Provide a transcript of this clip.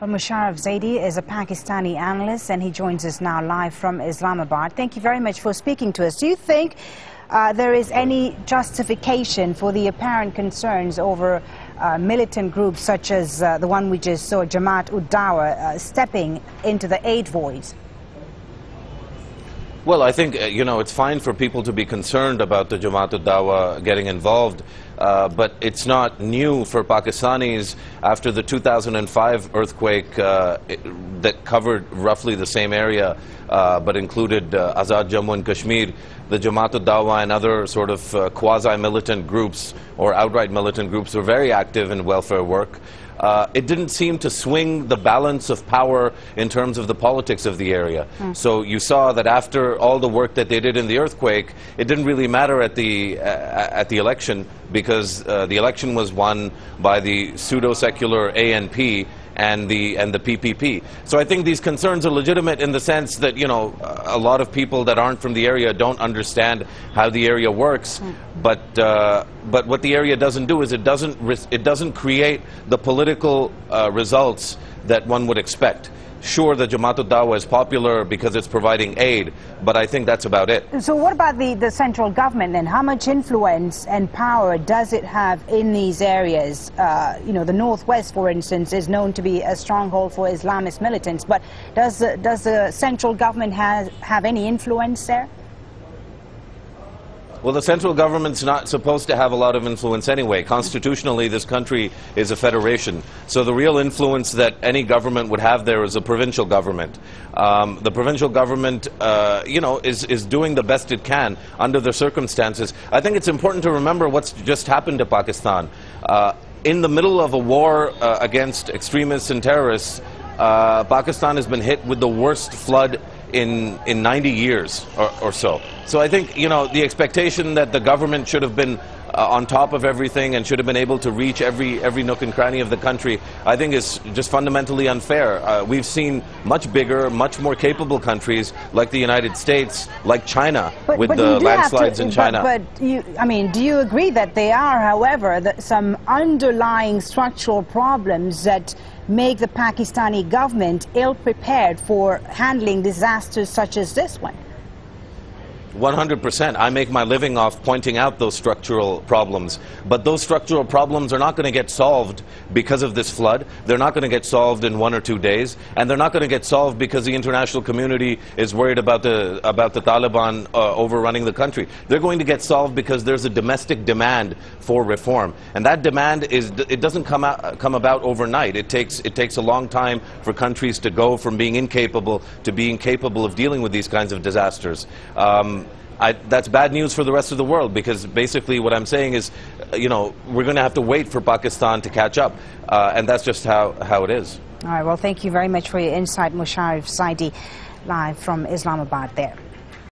Well, Mosharraf Zaidi is a Pakistani analyst and he joins us now live from Islamabad. Thank you very much for speaking to us. Do you think there is any justification for the apparent concerns over militant groups such as the one we just saw, Jamaat-ud-Dawa, stepping into the aid void? Well, I think, it's fine for people to be concerned about the Jamaat-ud-Dawa getting involved, but it's not new for Pakistanis after the 2005 earthquake that covered roughly the same area, but included Azad Jammu and Kashmir. The Jamaat-ud-Dawa and other sort of quasi-militant groups or outright militant groups were very active in welfare work. It didn't seem to swing the balance of power in terms of the politics of the area. So you saw that after all the work that they did in the earthquake, it didn't really matter at the election, because the election was won by the pseudo-secular ANP and the PPP. So I think these concerns are legitimate in the sense that, a lot of people that aren't from the area don't understand how the area works. But what the area doesn't do is it doesn't create the political results that one would expect. Sure, the Jamaat-ud-Dawa is popular because it's providing aid, but I think that's about it. So what about the central government then? How much influence and power does it have in these areas? The Northwest, for instance, is known to be a stronghold for Islamist militants, but does the central government have any influence there? Well, the central government's not supposed to have a lot of influence anyway. Constitutionally, this country is a federation. So the real influence that any government would have there is a provincial government. The provincial government, is doing the best it can under the circumstances. I think it's important to remember what's just happened to Pakistan. In the middle of a war against extremists and terrorists, Pakistan has been hit with the worst flood in 90 years or so. So I think, the expectation that the government should have been on top of everything and should have been able to reach every nook and cranny of the country, I think is just fundamentally unfair. We've seen much bigger, much more capable countries like the United States, like China, with the landslides in China. Do you agree that there are, however, some underlying structural problems that make the Pakistani government ill-prepared for handling disasters such as this one? 100%. I make my living off pointing out those structural problems. But those structural problems are not going to get solved because of this flood. They're not going to get solved in 1 or 2 days. And they're not going to get solved because the international community is worried about the Taliban overrunning the country. They're going to get solved because there's a domestic demand for reform. And that demand doesn't come about overnight. It takes a long time for countries to go from being incapable to being capable of dealing with these kinds of disasters. That's bad news for the rest of the world, because basically what I'm saying is, we're going to have to wait for Pakistan to catch up, and that's just how it is. All right, well, thank you very much for your insight, Mosharraf Zaidi, live from Islamabad there.